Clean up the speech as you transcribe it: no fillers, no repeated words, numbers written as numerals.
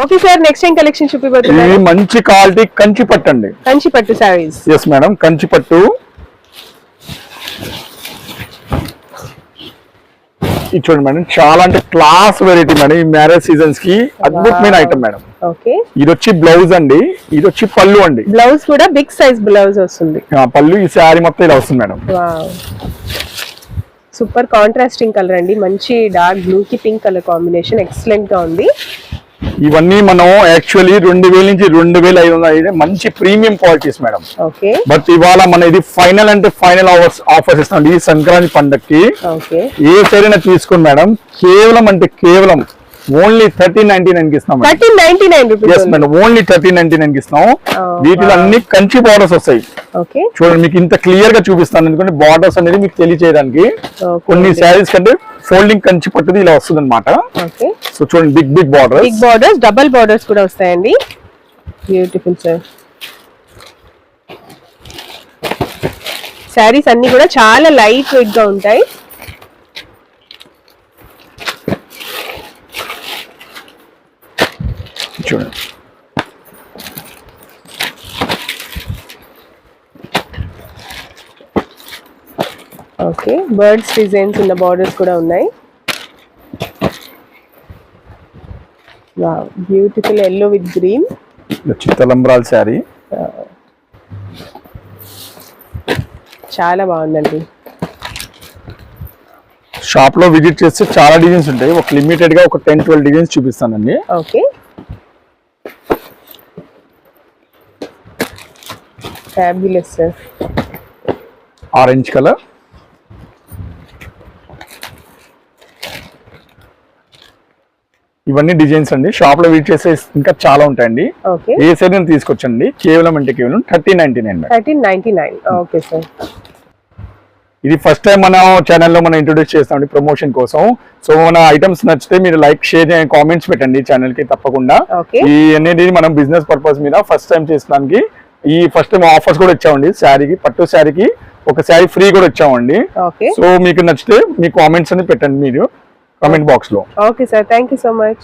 Okay sir, next ఏం collection చూపిపోతున్నారు? ఇది మంచి క్వాలిటీ కంచి పట్టు అండి. కంచి పట్టు సారీస్. ఎస్ మేడం, కంచి పట్టు. ఇది చూడండి మేడం, చాలా అంటే క్లాస్ వెరైటీ మేడం. ఈ మ్యారేజ్ సీజన్స్ కి అద్భుతమైన ఐటమ్ మేడం. ఓకే, ఇది వచ్చి బ్లౌజ్ అండి, ఇది వచ్చి పళ్ళు అండి. బ్లౌజ్ కూడా బిగ్ సైజ్ బ్లౌజ్ వస్తుంది. పళ్ళు ఈ శారీ మొత్తం ఇలా వస్తుంది మేడం. సూపర్ కాంట్రాస్టింగ్ కలర్ అండి, మంచి డార్క్ బ్లూ కి పింక్ కలర్ కాంబినేషన్ ఎక్సలెంట్ గా ఉంది. ఇవన్నీ మనం యాక్చువల్లీ 2000 నుంచి 2500 మంచి premium qualities madam. Okay, but ఇవాళ మన ఇది ఫైనల్ అంటే ఫైనల్ ఆఫర్స్ ఇస్తాం ఈ సంక్రాంతి పండగకి. ఓకే, ఏ సరైనా తీసుకోండి మేడం, కేవలం అంటే కేవలం ఓన్లీ 1399 కి ఇస్తాం. 1399 రూపీస్. yes మేడం, ఓన్లీ 1399 కి ఇస్తాం. వీటిలో అన్ని కంచి బార్డర్స్ వస్తాయి. ఓకే, చూడండి మీకు ఇంత క్లియర్ గా చూపిస్తాను ఎందుకంటే బార్డర్స్ అనేది మీకు తెలియచేయడానికి. కొన్ని శారీస్ కంటే ఫోల్డింగ్ కంచి పట్టుది ఇలా వస్తుంది అనమాట. ఓకే, సో చూడండి బిగ్ బార్డర్స్, డబుల్ బార్డర్స్ కూడా వస్తాయండి. Beautiful sir. శారీస్ అన్ని కూడా చాలా లైట్ వెయిట్ గా ఉంటాయి. చూడండి ఓకే, బర్డ్స్ డిజైన్స్ ఉన్న బార్డర్స్ కూడా ఉన్నాయి. Wow, beautiful yellow with green. Talambral sari చాలా బాగుందండి. షాప్ లో విజిట్ చేస్తే చాలా డిజైన్స్ ఉంటాయి. ఒక లిమిటెడ్ గా ఒక 10-12 డిజైన్స్ చూపిస్తానండి. Okay, fabulous sir. Orange colour, ఇవన్నీ డిజైన్స్ అండి. షాప్ లో విజిట్ చేస్తే ఇంకా చాలా ఉంటాయండి. ఓకే, ఏ సైడ్ తీసుకొచ్చండి, కేవలం అంటే కేవలం 1399. 1399. ఓకే సార్, ఇది ఫస్ట్ టైం మన ఛానల్లో మనం ఇంట్రొడ్యూస్ చేస్తామండి ప్రమోషన్ కోసం. సో మన ఐటమ్స్ నచ్చితే మీరు లైక్, షేర్, కామెంట్స్ పెట్టండి ఛానల్ కి తప్పకుండా. ఈ అనేది మనం బిజినెస్ పర్పస్ మీద ఫస్ట్ టైం చేసడానికి ఈ ఫస్ట్ టైం ఆఫర్స్ కూడా ఇచ్చామండి. శారీకి, పట్టు శారీకి ఒక శారీ ఫ్రీ కూడా ఇచ్చామండి. సో మీకు నచ్చితే మీ కామెంట్స్ అని పెట్టండి మీరు కామెంట్ బాక్స్ లో. Okay sir, thank you so much.